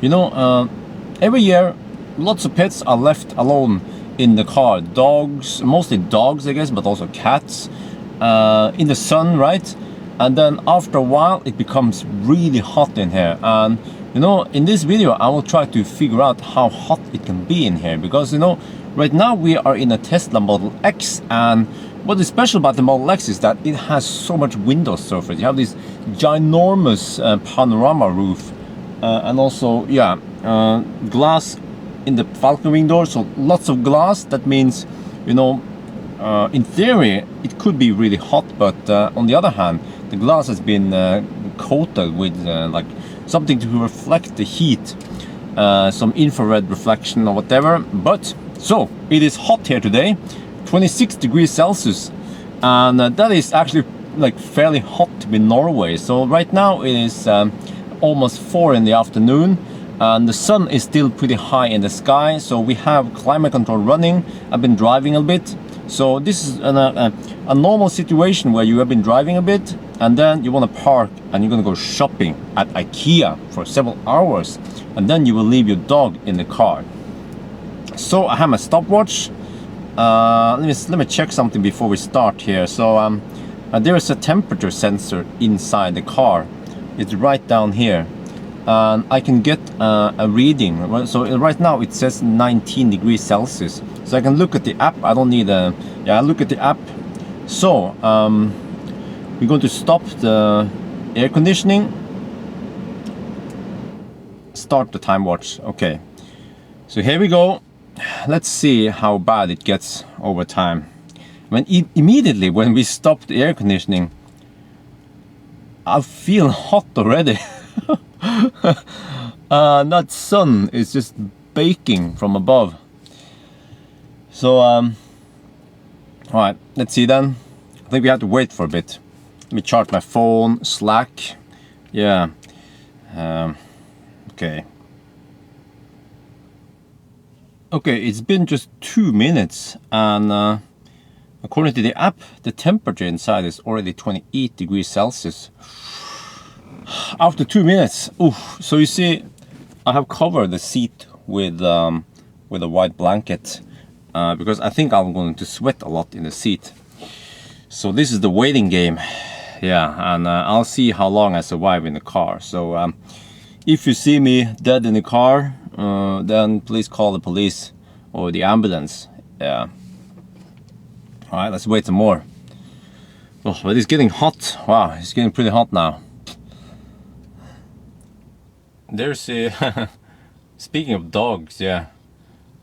You know, every year, lots of pets are left alone in the car. Dogs, mostly dogs, I guess, but also cats, in the sun, right? And then after a while, it becomes really hot in here. And you know, in this video, I will try to figure out how hot it can be in here, because you know, right now we are in a Tesla Model X, and what is special about the Model X is that it has so much window surface. You have this ginormous panorama roof, and also, yeah, glass in the Falcon wing door, so lots of glass. That means, you know, in theory, it could be really hot, but on the other hand, the glass has been coated with like something to reflect the heat, some infrared reflection or whatever. But so it is hot here today, 26 degrees Celsius, and that is actually like fairly hot to be Norway. So right now it is almost 4 in the afternoon, and the sun is still pretty high in the sky. So we have climate control running. I've been driving a bit. So this is a normal situation where you have been driving a bit, and then you want to park and you're going to go shopping at IKEA for several hours, and then you will leave your dog in the car. So I have my stopwatch. Let me check something before we start here. So there is a temperature sensor inside the car. It's right down here, and I can get a reading. So right now it says 19 degrees Celsius. So I can look at the app. I don't need a, yeah, I look at the app. So we're going to stop the air conditioning. Start the time watch. Okay. So here we go. Let's see how bad it gets over time. When immediately when we stop the air conditioning, I feel hot already. That sun is just baking from above. So all right, let's see then. I think we have to wait for a bit. Let me charge my phone, Slack. Yeah. Okay. Okay, it's been just 2 minutes, and according to the app, the temperature inside is already 28 degrees Celsius. After 2 minutes, oof. So you see, I have covered the seat with a white blanket, because I think I'm going to sweat a lot in the seat. So this is the waiting game. Yeah, and I'll see how long I survive in the car. So if you see me dead in the car, then please call the police or the ambulance. Yeah. All right, let's wait some more. Oh, but it's getting hot. Wow, it's getting pretty hot now. There's a speaking of dogs, yeah,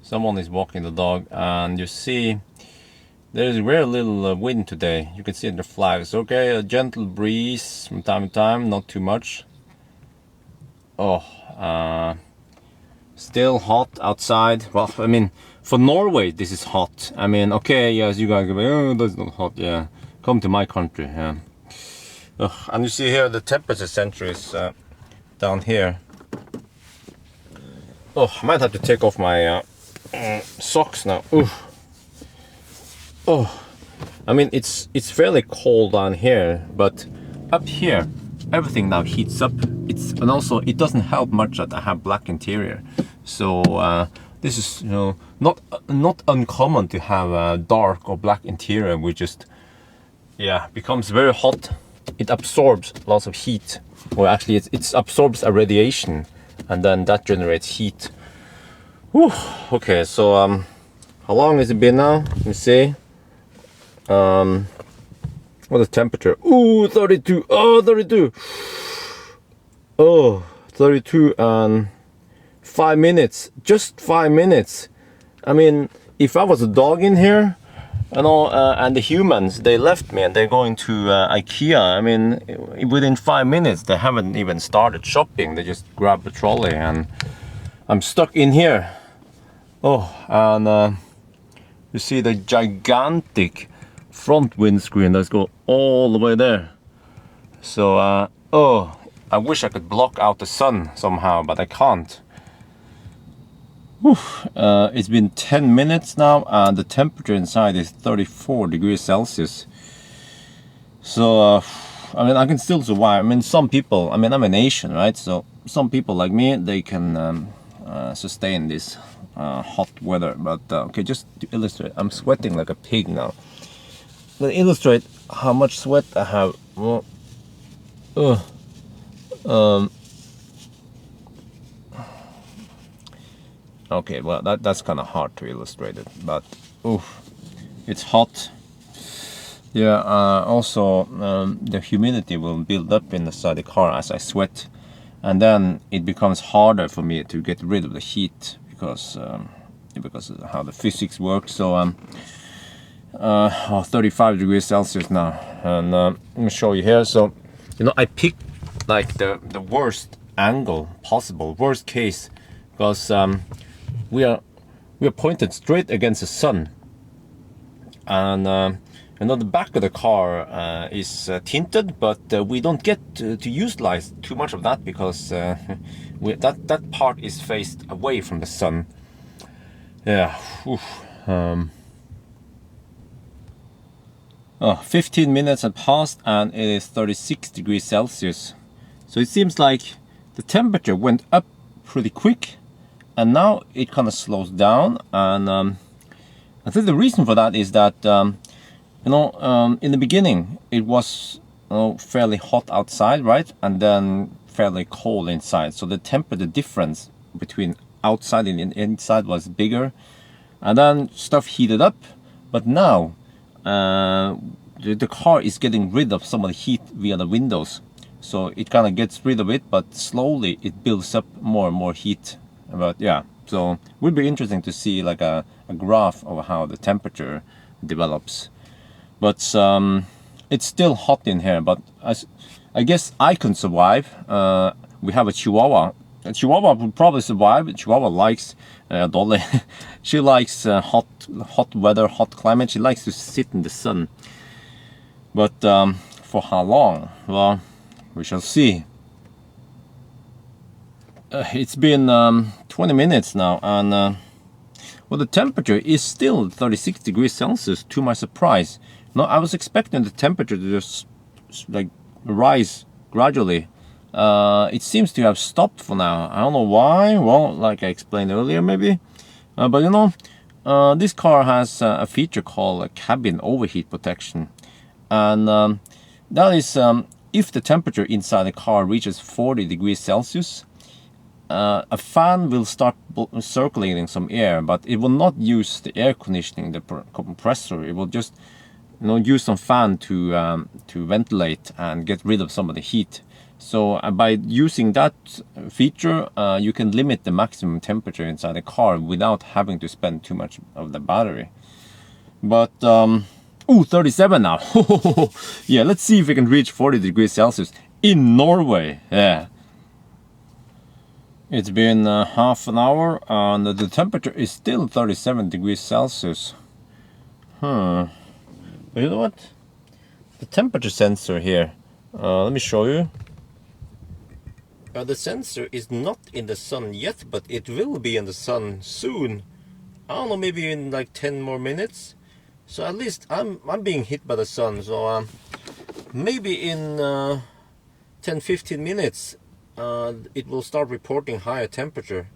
someone is walking the dog, and you see there's very little wind today. You can see in the flags. Okay, a gentle breeze from time to time, not too much. Oh, still hot outside. Well, I mean, for Norway this is hot. I mean, okay, yes, you guys go, oh, that's not hot. Yeah, come to my country. Yeah. And you see here the temperature sensor is down here. Oh, I might have to take off my socks now. Oof. Oh, I mean, it's fairly cold down here, but up here everything now heats up. And also it doesn't help much that I have black interior. So this is, you know, not uncommon to have a dark or black interior, which just, yeah, becomes very hot. It absorbs lots of heat, or actually it absorbs a radiation, and then that generates heat. Whew. Okay, so how long has it been now? Let me see. What is the temperature? Ooh, 32. Oh, 32. Oh, 32 and 5 minutes. Just 5 minutes. I mean, if I was a dog in here, you know, and the humans, they left me and they're going to IKEA. I mean, within 5 minutes, they haven't even started shopping. They just grab the trolley, and I'm stuck in here. Oh, and you see the gigantic front windscreen that's go all the way there. So, oh, I wish I could block out the sun somehow, but I can't. It's been 10 minutes now, and the temperature inside is 34 degrees Celsius. So, I mean, I can still survive. I mean, some people, I mean, I'm an Asian, right? So some people like me, they can sustain this hot weather. But okay, just to illustrate, I'm sweating like a pig now. To illustrate how much sweat I have. Well, okay, well that's kind of hard to illustrate it, but oof, it's hot. Yeah. Also, the humidity will build up inside the car as I sweat, and then it becomes harder for me to get rid of the heat because of how the physics works. So 35 degrees Celsius now, and let me show you here. So I picked like the worst angle possible, worst case, because we are pointed straight against the sun, and the back of the car is tinted, but we don't get to utilize too much of that because that part is faced away from the sun. Yeah. 15 minutes had passed and it is 36 degrees Celsius. So it seems like the temperature went up pretty quick, and now it kind of slows down. And I think the reason for that is that in the beginning it was fairly hot outside, right, and then fairly cold inside. So the temperature difference between outside and inside was bigger, and then stuff heated up. But now the car is getting rid of some of the heat via the windows, so it kind of gets rid of it, but slowly it builds up more and more heat. But yeah, so it would be interesting to see like a graph of how the temperature develops. But it's still hot in here, but I guess I can survive. We have a Chihuahua. A Chihuahua would probably survive. Chihuahua likes Dolly. She likes hot weather, hot climate. She likes to sit in the sun. But for how long? Well, we shall see. It's been 20 minutes now, and well, the temperature is still 36 degrees Celsius, to my surprise. No, I was expecting the temperature to just like rise gradually. It seems to have stopped for now. I don't know why. Well, like I explained earlier, maybe. But this car has a feature called a cabin overheat protection, and that is if the temperature inside the car reaches 40 degrees Celsius, a fan will start circulating some air, but it will not use the air conditioning, the compressor. It will just use some fan to ventilate and get rid of some of the heat. So by using that feature, you can limit the maximum temperature inside the car without having to spend too much of the battery. But 37 now. Yeah, let's see if we can reach 40 degrees Celsius in Norway. Yeah. It's been half an hour and the temperature is still 37 degrees Celsius. But you know what? The temperature sensor here, let me show you. The sensor is not in the sun yet, but it will be in the sun soon. I don't know, maybe in like 10 more minutes. So at least I'm being hit by the sun. So maybe in 10-15 minutes it will start reporting higher temperature.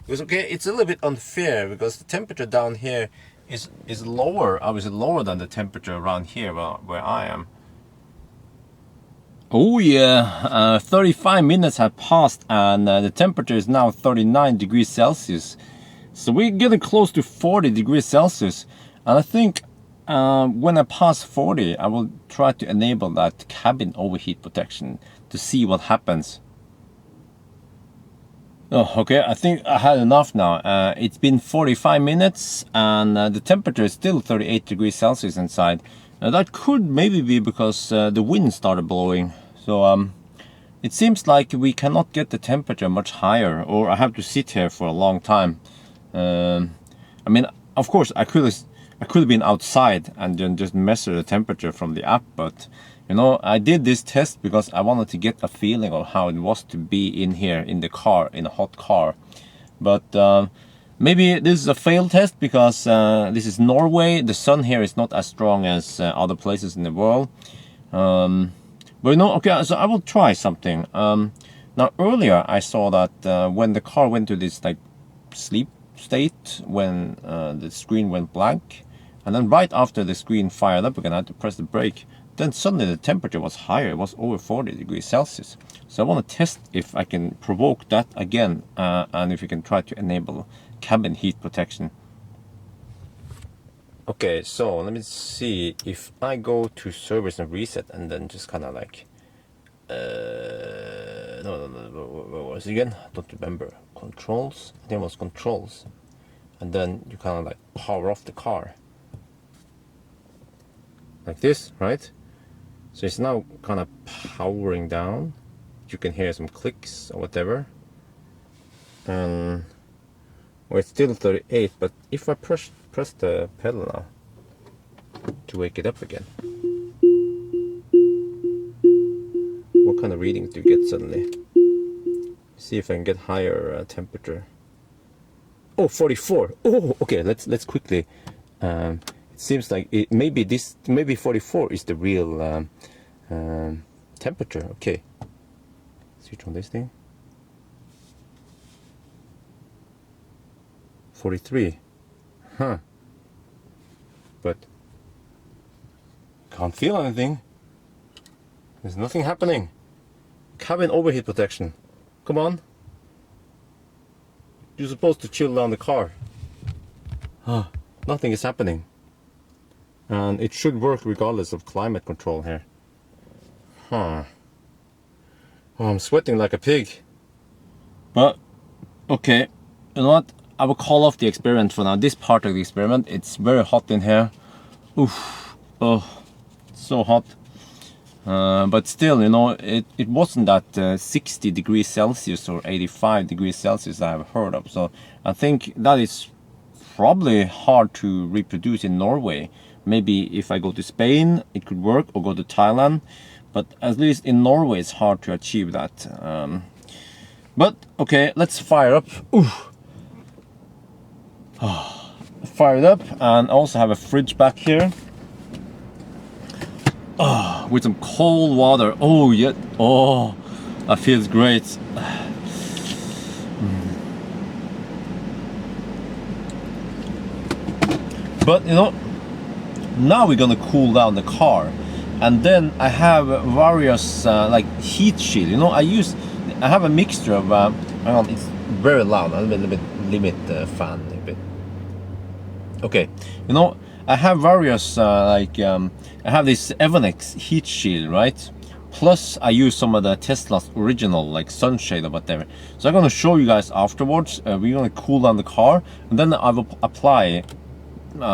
Because okay, it's a little bit unfair because the temperature down here is lower, obviously lower than the temperature around here where I am. Oh yeah, 35 minutes have passed and the temperature is now 39 degrees Celsius. So we're getting close to 40 degrees Celsius. And I think when I pass 40, I will try to enable that cabin overheat protection to see what happens. Oh, okay, I think I had enough now. It's been 45 minutes and the temperature is still 38 degrees Celsius inside. That could maybe be because the wind started blowing. So it seems like we cannot get the temperature much higher, or I have to sit here for a long time. I mean, of course, I could have been outside and then just measure the temperature from the app, but I did this test because I wanted to get a feeling of how it was to be in here in the car, in a hot car. But maybe this is a failed test because this is Norway. The sun here is not as strong as other places in the world. But okay, so I will try something. Now Now earlier I saw that when the car went to this like sleep state, when the screen went blank, and then right after the screen fired up again, I had to press the brake, then suddenly the temperature was higher. It was over 40 degrees Celsius. So I want to test if I can provoke that again, and if we can try to enable cabin heat protection. Okay, so let me see if I go to service and reset and then just kind of like no, what was it again? I don't remember. Controls? I think it was controls. And then you kind of like power off the car. Like this, right? So it's now kind of powering down. You can hear some clicks or whatever. Well, it's still 38, but if I press the pedal now to wake it up again, what kind of readings do you get suddenly? See if I can get higher temperature. Oh, 44. Oh, okay. Let's quickly. It seems like maybe 44 is the real temperature. Okay. Switch on this thing. 43. Huh. But can't feel anything. There's nothing happening. Cabin overheat protection. Come on. You're supposed to chill down the car. Nothing is happening. And it should work regardless of climate control here. Oh, I'm sweating like a pig. But, okay. You know what? I will call off the experiment for now. This part of the experiment, it's very hot in here. Oof. Oh, it's so hot. But still, you know, it wasn't that 60 degrees Celsius or 85 degrees Celsius I have heard of. So I think that is probably hard to reproduce in Norway. Maybe if I go to Spain, it could work, or go to Thailand. But at least in Norway, it's hard to achieve that. But okay, let's fire up. Fire it up, and also have a fridge back here. With some cold water. Oh yeah. Oh, that feels great. But you know, now we're gonna cool down the car, and then I have various like heat shield. You know, I have a mixture of. Hang on, it's very loud. I'll limit the fan a bit. Okay, you know, I have various I have this Evonex heat shield, right? Plus I use some of the Tesla's original like sunshade or whatever. So I'm gonna show you guys afterwards. We're gonna cool down the car, and then I will apply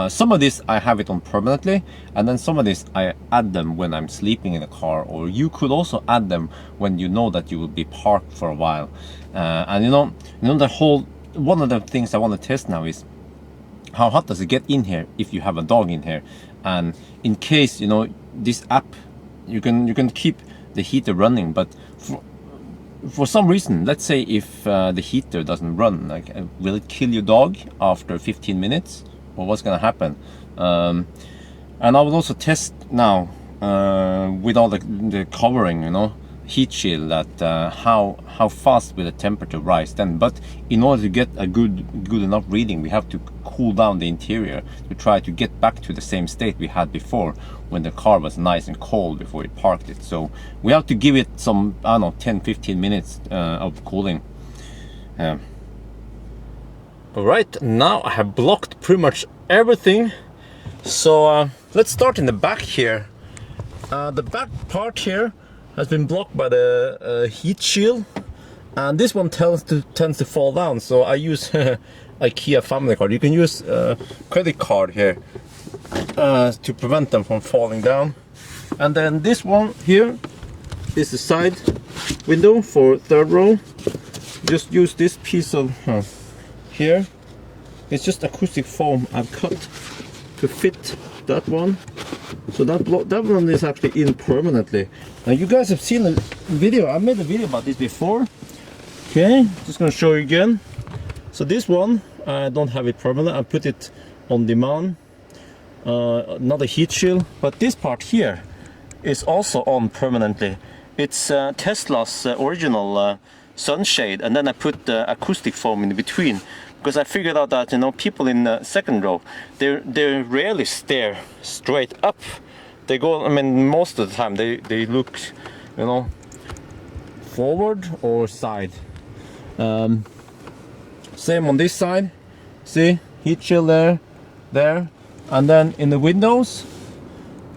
some of this. I have it on permanently, and then some of this I add them when I'm sleeping in the car, or you could also add them when you know that you will be parked for a while. And you know one of the things I want to test now is how hot does it get in here if you have a dog in here. And in case, you know, this app, you can keep the heater running, but for some reason, let's say if the heater doesn't run, like, will it kill your dog after 15 minutes, or what's gonna happen? And I will also test now with all the covering, you know, heat shield, that how fast will the temperature rise then. But in order to get a good enough reading, we have to cool down the interior to try to get back to the same state we had before, when the car was nice and cold before we parked it. So we have to give it some, I don't know, 10-15 minutes of cooling. Alright, now I have blocked pretty much everything. So let's start in the back here. The back part here has been blocked by the heat shield, and this one tends to fall down. So I use IKEA family card. You can use credit card here to prevent them from falling down. And then this one here is the side window for third row. Just use this piece of here. It's just acoustic foam I've cut to fit that one. So that one is actually in permanently. Now you guys have seen a video. I made a video about this before. Okay, just gonna show you again. So this one, I don't have it permanent. I put it on demand. Not a heat shield, but this part here is also on permanently. It's Tesla's original sunshade, and then I put the acoustic foam in between, because I figured out that, you know, people in the second row, they rarely stare straight up. They go, I mean, most of the time they look, you know, forward or side. Same on this side. See, heat shield there, and then in the windows,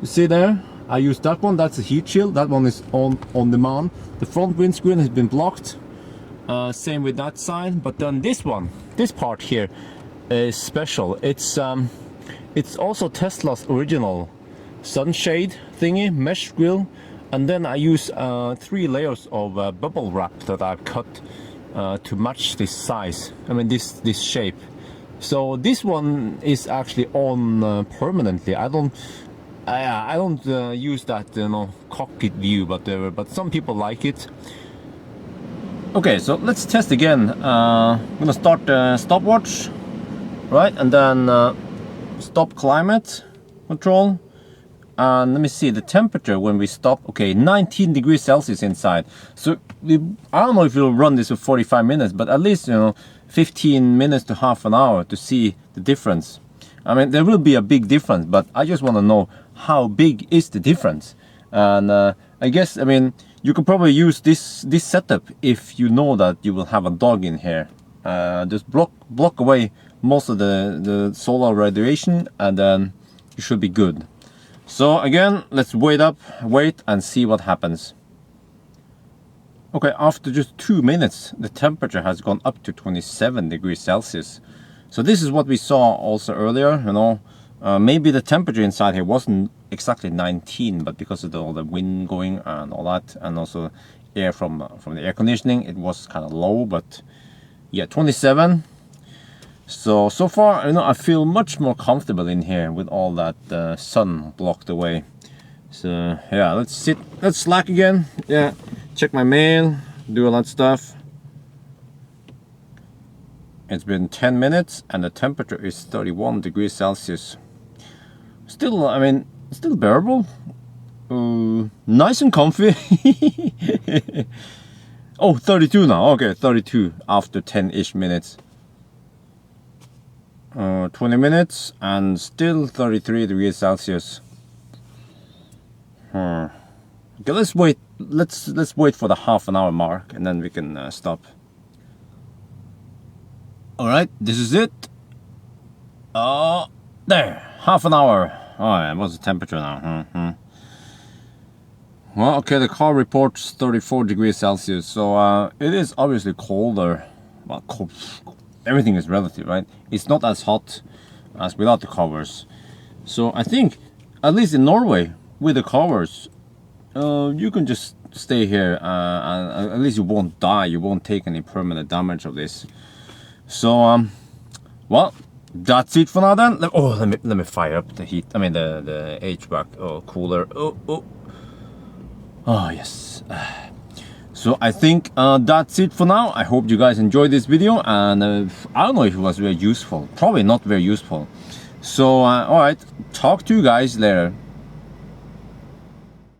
you see there, I use that one. That's a heat shield. That one is on demand. The front windscreen has been blocked. Same with that side. But then this one, this part here, is special. It's also Tesla's original sunshade thingy, mesh grill, and then I use 3 layers of bubble wrap that I've cut to match this size. I mean this shape. So this one is actually on permanently. I don't use that, you know, cockpit view, but some people like it. Okay, so let's test again. I'm gonna start the stopwatch, right, and then stop climate control. And let me see the temperature when we stop. Okay, 19 degrees Celsius inside. So I don't know if we'll run this for 45 minutes, but at least, you know, 15 minutes to half an hour to see the difference. I mean, there will be a big difference, but I just want to know how big is the difference. And I guess, I mean, you could probably use this setup if you know that you will have a dog in here. Just block away most of the solar radiation, and then you should be good. So again, let's wait and see what happens. Okay, after just 2 minutes, the temperature has gone up to 27 degrees Celsius. So this is what we saw also earlier, you know. Maybe the temperature inside here wasn't exactly 19, but because of all the wind going and all that, and also air from the air conditioning, it was kind of low, but yeah, 27. So far, you know, I feel much more comfortable in here with all that sun blocked away. So yeah, let's slack again. Yeah, check my mail, do all that stuff. It's been 10 minutes and the temperature is 31 degrees Celsius. Still, I mean, still bearable. Nice and comfy. Oh, 32 now. Okay, 32 after 10-ish minutes. 20 minutes and still 33 degrees Celsius. Okay, let's wait. Let's wait for the half an hour mark, and then we can stop. All right, this is it. There, half an hour. All right, what's the temperature now? Well, okay, the car reports 34 degrees Celsius, so it is obviously colder. Well, cold. Everything is relative, right? It's not as hot as without the covers. So I think, at least in Norway, with the covers, you can just stay here, and at least you won't die. You won't take any permanent damage of this. So, well, that's it for now then. Let me fire up the heat. I mean the HVAC cooler. Oh yes. So I think that's it for now. I hope you guys enjoyed this video, and I don't know if it was very useful. Probably not very useful. So alright, talk to you guys later.